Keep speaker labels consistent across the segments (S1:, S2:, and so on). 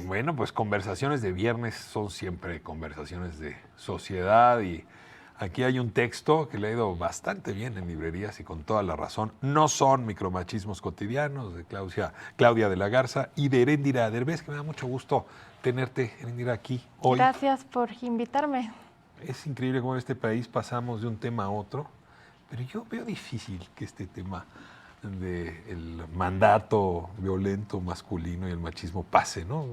S1: Bueno, pues conversaciones de viernes son siempre conversaciones de sociedad y aquí hay un texto que le ha ido bastante bien en librerías y con toda la razón. No son micromachismos cotidianos de Claudia de la Garza y de Eréndira Derbez, que me da mucho gusto tenerte, Eréndira, aquí hoy.
S2: Gracias por invitarme.
S1: Es increíble cómo en este país pasamos de un tema a otro, pero yo veo difícil que este tema del mandato violento masculino y el machismo pase, ¿no?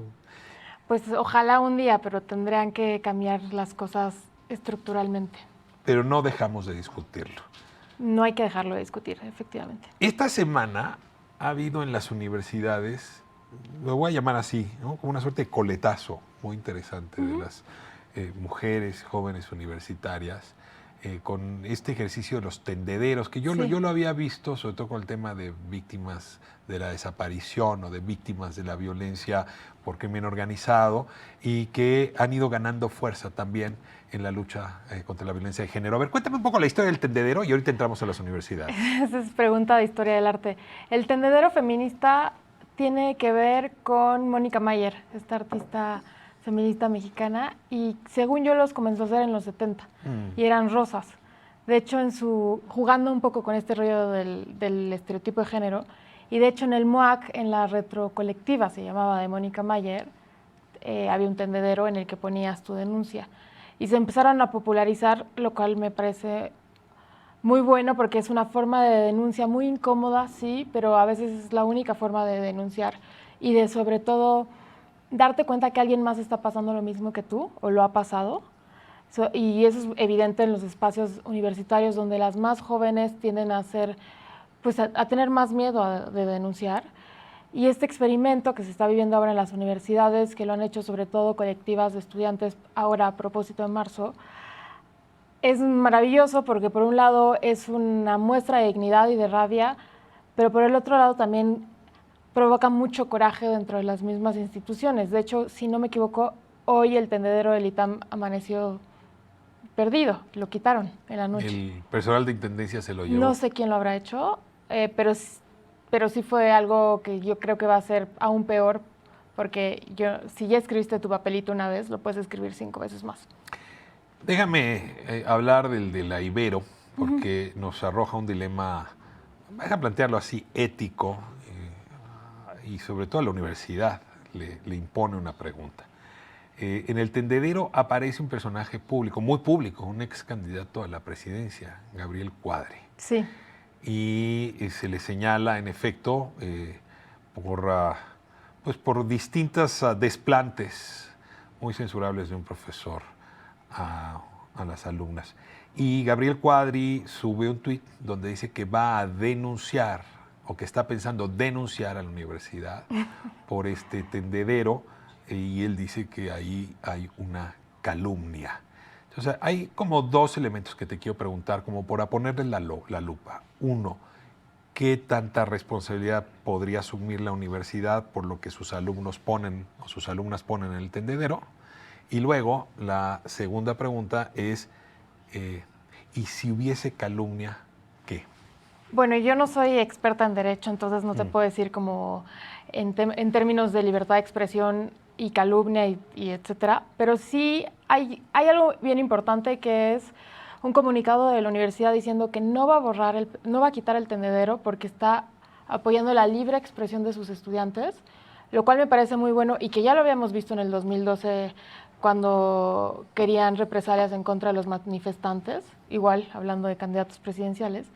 S2: Pues ojalá un día, pero tendrían que cambiar las cosas estructuralmente.
S1: Pero no dejamos de discutirlo.
S2: No hay que dejarlo de discutir, efectivamente.
S1: Esta semana ha habido en las universidades, lo voy a llamar así, ¿no? Como una suerte de coletazo muy interesante de las mujeres jóvenes universitarias, con este ejercicio de los tendederos, que yo lo había visto, sobre todo con el tema de víctimas de la desaparición o de víctimas de la violencia por crimen organizado, y que han ido ganando fuerza también en la lucha contra la violencia de género. A ver, cuéntame un poco la historia del tendedero y ahorita entramos a las universidades.
S2: Esa es pregunta de historia del arte. El tendedero feminista tiene que ver con Mónica Mayer, esta artista feminista mexicana, y según yo los comenzó a hacer en los 70 y eran rosas. De hecho, jugando un poco con este rollo del estereotipo de género, y de hecho en el MUAC, en la retrocolectiva, se llamaba, de Mónica Mayer, había un tendedero en el que ponías tu denuncia. Y se empezaron a popularizar, lo cual me parece muy bueno porque es una forma de denuncia muy incómoda, sí, pero a veces es la única forma de denunciar y de, sobre todo, darte cuenta que alguien más está pasando lo mismo que tú o lo ha pasado. Y eso es evidente en los espacios universitarios donde las más jóvenes tienden a tener más miedo de denunciar. Y este experimento que se está viviendo ahora en las universidades, que lo han hecho sobre todo colectivas de estudiantes ahora a propósito de marzo, es maravilloso porque por un lado es una muestra de dignidad y de rabia, pero por el otro lado también provoca mucho coraje dentro de las mismas instituciones. De hecho, si no me equivoco, hoy el tendedero del ITAM amaneció perdido, lo quitaron en la noche.
S1: El personal de intendencia se lo llevó.
S2: No sé quién lo habrá hecho, pero sí fue algo que yo creo que va a ser aún peor, porque si ya escribiste tu papelito una vez, lo puedes escribir 5 veces más.
S1: Déjame hablar del de la Ibero, porque nos arroja un dilema, deja plantearlo así, ético, y sobre todo a la universidad le impone una pregunta. En el tendedero aparece un personaje público, muy público, un ex candidato a la presidencia, Gabriel Cuadri.
S2: Sí.
S1: Y se le señala, en efecto, por distintas desplantes muy censurables de un profesor a las alumnas. Y Gabriel Cuadri sube un tuit donde dice que va a denunciar, o que está pensando denunciar a la universidad por este tendedero, y él dice que ahí hay una calumnia. Entonces, hay como dos elementos que te quiero preguntar, como para ponerle la lupa. Uno, ¿qué tanta responsabilidad podría asumir la universidad por lo que sus alumnos ponen o sus alumnas ponen en el tendedero? Y luego, la segunda pregunta es, ¿y si hubiese calumnia, qué?
S2: Bueno, yo no soy experta en derecho, entonces no te puedo decir como en términos de libertad de expresión y calumnia y etcétera, pero sí hay algo bien importante, que es un comunicado de la universidad diciendo que no va a quitar el tendedero porque está apoyando la libre expresión de sus estudiantes, lo cual me parece muy bueno y que ya lo habíamos visto en el 2012 cuando querían represalias en contra de los manifestantes, igual hablando de candidatos presidenciales.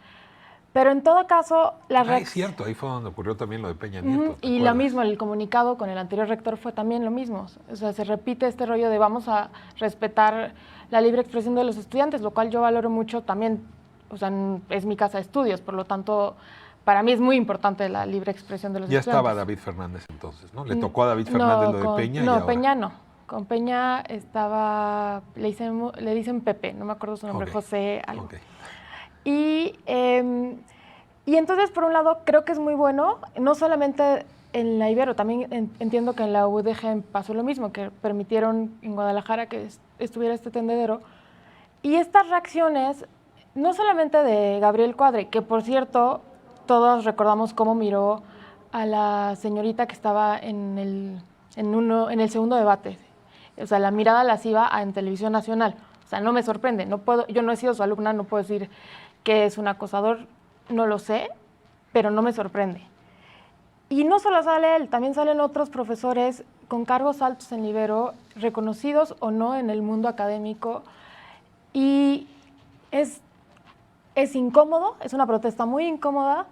S2: Pero en todo caso,
S1: es cierto, ahí fue donde ocurrió también lo de Peña Nieto.
S2: Y lo mismo, el comunicado con el anterior rector fue también lo mismo. O sea, se repite este rollo de vamos a respetar la libre expresión de los estudiantes, lo cual yo valoro mucho también. O sea, es mi casa de estudios, por lo tanto, para mí es muy importante la libre expresión de los estudiantes.
S1: Ya estaba David Fernández entonces, ¿no? Le tocó a David Fernández lo de Peña.
S2: No, Peña no. Con Peña estaba, le dicen Pepe, no me acuerdo su nombre, José algo.
S1: Okay.
S2: Y entonces, por un lado, creo que es muy bueno, no solamente en la Ibero, también entiendo que en la UDG pasó lo mismo, que permitieron en Guadalajara que estuviera este tendedero. Y estas reacciones, no solamente de Gabriel Cuadri, que por cierto, todos recordamos cómo miró a la señorita que estaba en en el segundo debate. O sea, la mirada lasciva en televisión nacional. O sea, no me sorprende. Yo no he sido su alumna, no puedo decir que es un acosador, no lo sé, pero no me sorprende. Y no solo sale él, también salen otros profesores con cargos altos en Libero, reconocidos o no en el mundo académico. Y es incómodo, es una protesta muy incómoda,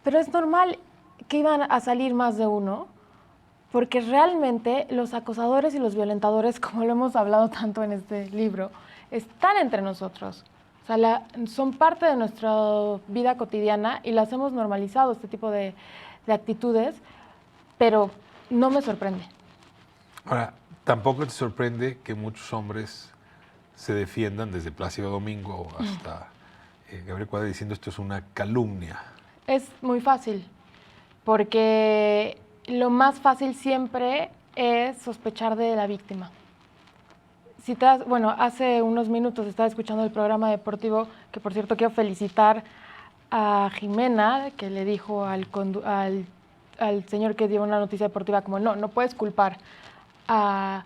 S2: pero es normal que iban a salir más de uno, porque realmente los acosadores y los violentadores, como lo hemos hablado tanto en este libro, están entre nosotros. O sea, son parte de nuestra vida cotidiana y las hemos normalizado, este tipo de actitudes, pero no me sorprende.
S1: Ahora, tampoco te sorprende que muchos hombres se defiendan desde Plácido Domingo hasta Gabriel Cuadri diciendo esto es una calumnia. Es
S2: muy fácil, porque lo más fácil siempre es sospechar de la víctima. Hace unos minutos estaba escuchando el programa deportivo, que por cierto quiero felicitar a Jimena, que le dijo al señor que dio una noticia deportiva como no puedes culpar a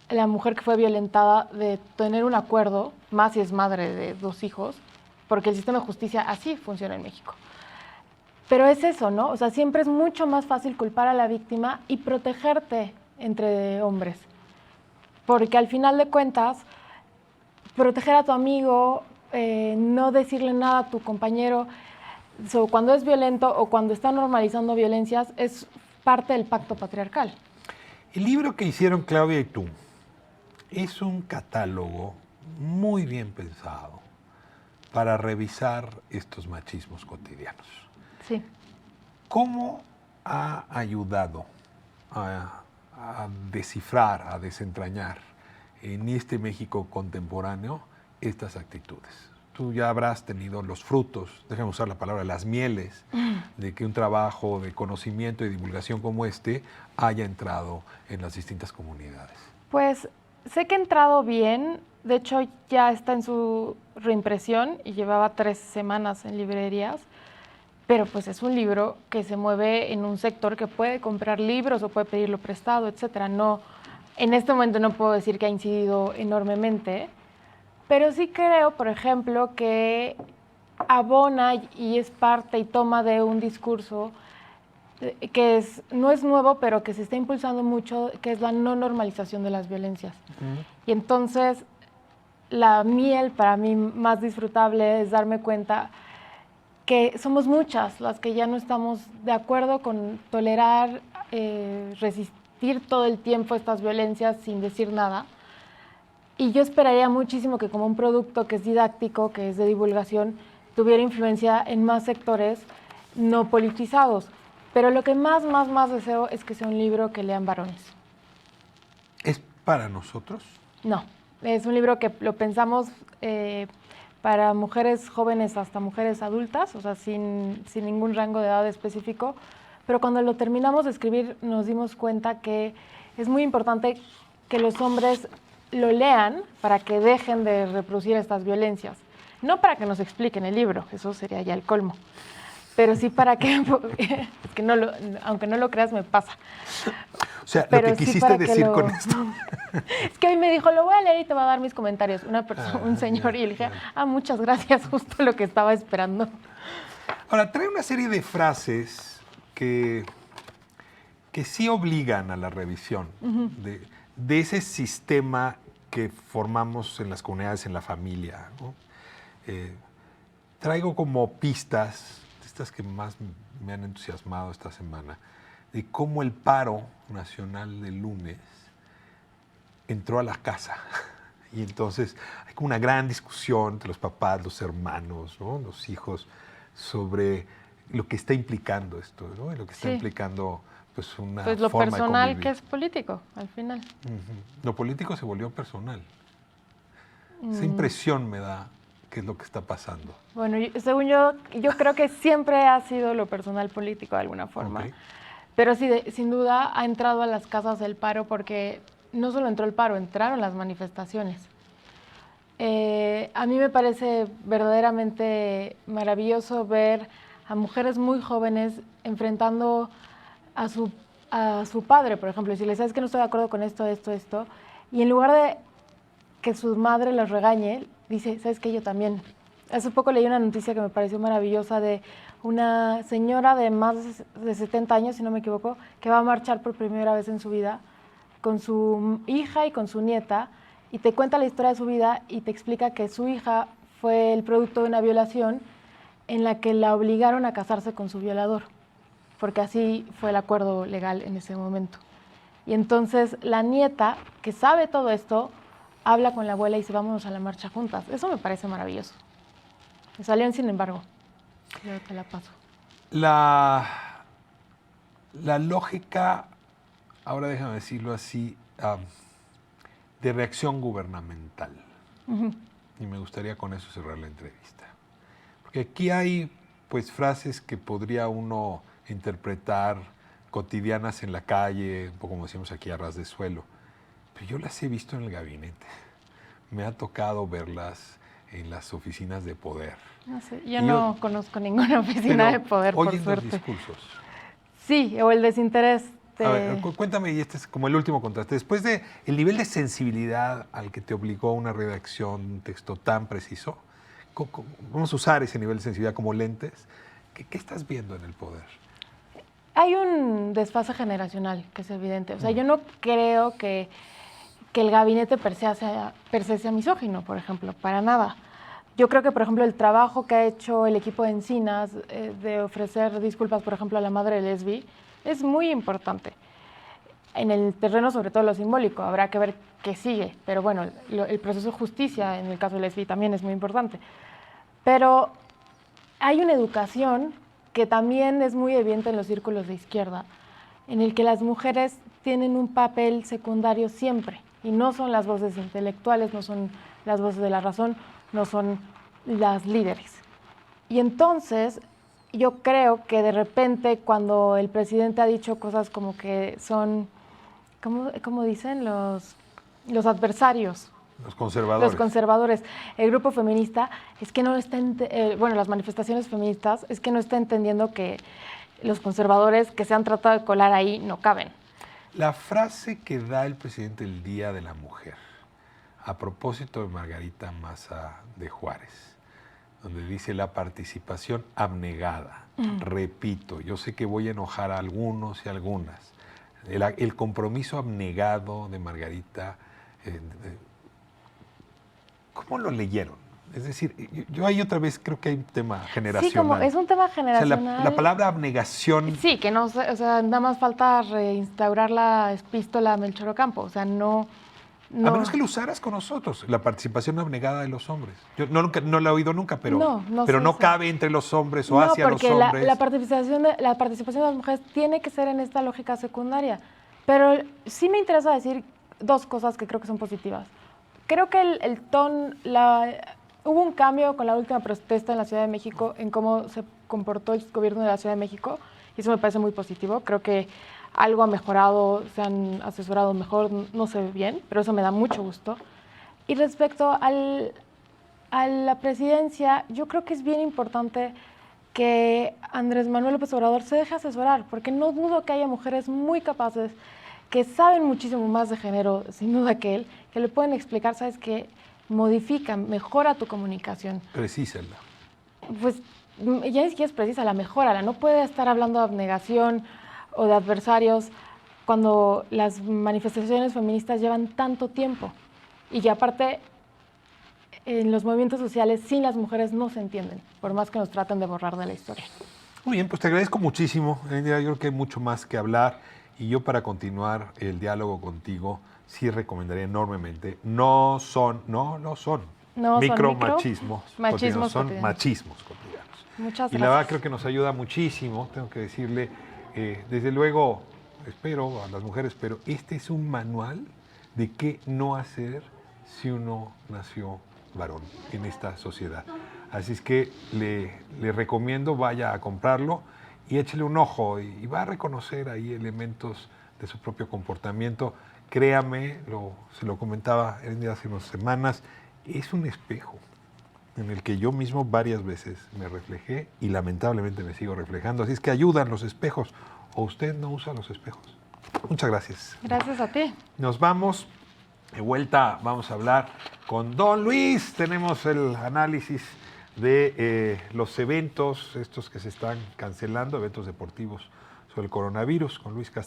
S2: la mujer que fue violentada de tener un acuerdo, más si es madre de 2 hijos, porque el sistema de justicia así funciona en México. Pero es eso, ¿no? O sea, siempre es mucho más fácil culpar a la víctima y protegerte entre hombres. Porque al final de cuentas, proteger a tu amigo, no decirle nada a tu compañero, cuando es violento o cuando está normalizando violencias, es parte del pacto patriarcal.
S1: El libro que hicieron Claudia y tú es un catálogo muy bien pensado para revisar estos machismos cotidianos.
S2: Sí.
S1: ¿Cómo ha ayudado a descifrar, a desentrañar en este México contemporáneo estas actitudes? Tú ya habrás tenido los frutos, déjame usar la palabra, las mieles, de que un trabajo de conocimiento y divulgación como este haya entrado en las distintas comunidades.
S2: Pues sé que ha entrado bien, de hecho ya está en su reimpresión y llevaba 3 semanas en librerías, pero pues es un libro que se mueve en un sector que puede comprar libros o puede pedirlo prestado, etcétera. No, en este momento no puedo decir que ha incidido enormemente, pero sí creo, por ejemplo, que abona y es parte y toma de un discurso que no es nuevo, pero que se está impulsando mucho, que es la no normalización de las violencias. Y entonces, la miel para mí más disfrutable es darme cuenta que somos muchas las que ya no estamos de acuerdo con tolerar, resistir todo el tiempo estas violencias sin decir nada. Y yo esperaría muchísimo que como un producto que es didáctico, que es de divulgación, tuviera influencia en más sectores no politizados. Pero lo que más deseo es que sea un libro que lean varones.
S1: ¿Es para nosotros?
S2: No, es un libro que lo pensamos para mujeres jóvenes hasta mujeres adultas, o sea, sin ningún rango de edad específico. Pero cuando lo terminamos de escribir nos dimos cuenta que es muy importante que los hombres lo lean para que dejen de reproducir estas violencias. No para que nos expliquen el libro, eso sería ya el colmo, pero sí para que, es que aunque no lo creas, me pasa.
S1: O sea, pero lo que quisiste decir con esto.
S2: Es que hoy me dijo, lo voy a leer y te va a dar mis comentarios. Un señor, y le dije, muchas gracias, justo lo que estaba esperando.
S1: Ahora, trae una serie de frases que sí obligan a la revisión de ese sistema que formamos en las comunidades, en la familia, ¿no? Traigo como pistas, estas que más me han entusiasmado esta semana, de cómo el paro nacional del lunes entró a la casa. Y entonces hay como una gran discusión entre los papás, los hermanos, ¿no? Los hijos, sobre lo que está implicando esto, ¿no? Y lo que está implicando pues una
S2: pues lo
S1: forma
S2: personal
S1: de convivir.
S2: Que es político, al final.
S1: Lo político se volvió personal. Esa impresión me da qué es lo que está pasando.
S2: Bueno, según yo creo que siempre ha sido lo personal político de alguna forma. Okay. Pero sí, sin duda ha entrado a las casas el paro porque no solo entró el paro, entraron las manifestaciones. A mí me parece verdaderamente maravilloso ver a mujeres muy jóvenes enfrentando a su a su padre, por ejemplo, y si le sabes que no estoy de acuerdo con esto, esto, esto, y en lugar de que su madre los regañe, dice, ¿sabes qué? Yo también. Hace poco leí una noticia que me pareció maravillosa de una señora de más de 70 años, si no me equivoco, que va a marchar por primera vez en su vida con su hija y con su nieta, y te cuenta la historia de su vida y te explica que su hija fue el producto de una violación en la que la obligaron a casarse con su violador, porque así fue el acuerdo legal en ese momento. Y entonces la nieta, que sabe todo esto, habla con la abuela y dice, vámonos a la marcha juntas. Eso me parece maravilloso. Me salió en Sin embargo. Yo te la paso.
S1: La lógica, ahora déjame decirlo así, de reacción gubernamental. Y me gustaría con eso cerrar la entrevista. Porque aquí hay pues frases que podría uno interpretar cotidianas en la calle, un poco como decimos aquí a ras de suelo. Pero yo las he visto en el gabinete. Me ha tocado verlas en las oficinas de poder.
S2: No sé, yo no conozco ninguna oficina de poder, por
S1: oyen
S2: suerte.
S1: Los discursos.
S2: Sí, o el desinterés.
S1: A ver, cuéntame, y este es como el último contraste. Después de el nivel de sensibilidad al que te obligó una redacción, un texto tan preciso, vamos a usar ese nivel de sensibilidad como lentes. ¿Qué estás viendo en el poder?
S2: Hay un desfase generacional que es evidente. O sea, yo no creo que el gabinete per se sea misógino, por ejemplo, para nada. Yo creo que, por ejemplo, el trabajo que ha hecho el equipo de Encinas de ofrecer disculpas, por ejemplo, a la madre de Lesbi, es muy importante. En el terreno, sobre todo lo simbólico, habrá que ver qué sigue. Pero bueno, el proceso de justicia, en el caso de Lesbi, también es muy importante. Pero hay una educación que también es muy evidente en los círculos de izquierda, en el que las mujeres tienen un papel secundario siempre. Y no son las voces intelectuales, no son las voces de la razón, no son las líderes. Y entonces yo creo que de repente cuando el presidente ha dicho cosas como que son, ¿cómo dicen? Los adversarios.
S1: Los conservadores.
S2: Los conservadores. El grupo feminista es que no está, bueno, las manifestaciones feministas es que no está entendiendo que los conservadores que se han tratado de colar ahí no caben.
S1: La frase que da el presidente el Día de la Mujer, a propósito de Margarita Maza de Juárez, donde dice la participación abnegada. Repito, yo sé que voy a enojar a algunos y algunas. El compromiso abnegado de Margarita, ¿cómo lo leyeron? Es decir, yo ahí otra vez creo que hay un tema generacional.
S2: Sí, como es un tema generacional.
S1: O sea, la palabra abnegación...
S2: Sí, que no, o sea, nada más falta reinstaurar la epístola a Melchor Ocampo, o sea, no...
S1: A menos que lo usaras con nosotros, la participación abnegada de los hombres. Yo no la he oído nunca, pero no cabe entre los hombres o hacia los hombres.
S2: No, porque la participación de las mujeres tiene que ser en esta lógica secundaria. Pero sí me interesa decir dos cosas que creo que son positivas. Creo que el tono, hubo un cambio con la última protesta en la Ciudad de México en cómo se comportó el gobierno de la Ciudad de México, y eso me parece muy positivo. Creo que algo ha mejorado, se han asesorado mejor, no se ve bien, pero eso me da mucho gusto. Y respecto a la presidencia, yo creo que es bien importante que Andrés Manuel López Obrador se deje asesorar, porque no dudo que haya mujeres muy capaces que saben muchísimo más de género, sin duda que él, que le pueden explicar, ¿sabes qué? Modifica, mejora tu comunicación.
S1: Precísala.
S2: Pues ya ni siquiera es precisa, mejórala. No puede estar hablando de abnegación o de adversarios cuando las manifestaciones feministas llevan tanto tiempo. Y que aparte, en los movimientos sociales, sin las mujeres no se entienden, por más que nos traten de borrar de la historia.
S1: Muy bien, pues te agradezco muchísimo. Yo creo que hay mucho más que hablar. Y yo, para continuar el diálogo contigo, sí recomendaría enormemente. No son micromachismos.
S2: Machismos
S1: son
S2: cotidianos.
S1: machismos cotidianos.
S2: Muchas gracias.
S1: Y la verdad creo que nos ayuda muchísimo, tengo que decirle, desde luego, espero a las mujeres, pero este es un manual de qué no hacer si uno nació varón en esta sociedad. Así es que le recomiendo, vaya a comprarlo y échele un ojo y va a reconocer ahí elementos de su propio comportamiento. Créame, se lo comentaba hace unas semanas, es un espejo en el que yo mismo varias veces me reflejé y lamentablemente me sigo reflejando. Así es que ayudan los espejos, o usted no usa los espejos. Muchas gracias.
S2: Gracias a ti.
S1: Nos vamos. De vuelta vamos a hablar con Don Luis. Tenemos el análisis de los eventos, estos que se están cancelando, eventos deportivos sobre el coronavirus, con Luis Castillo.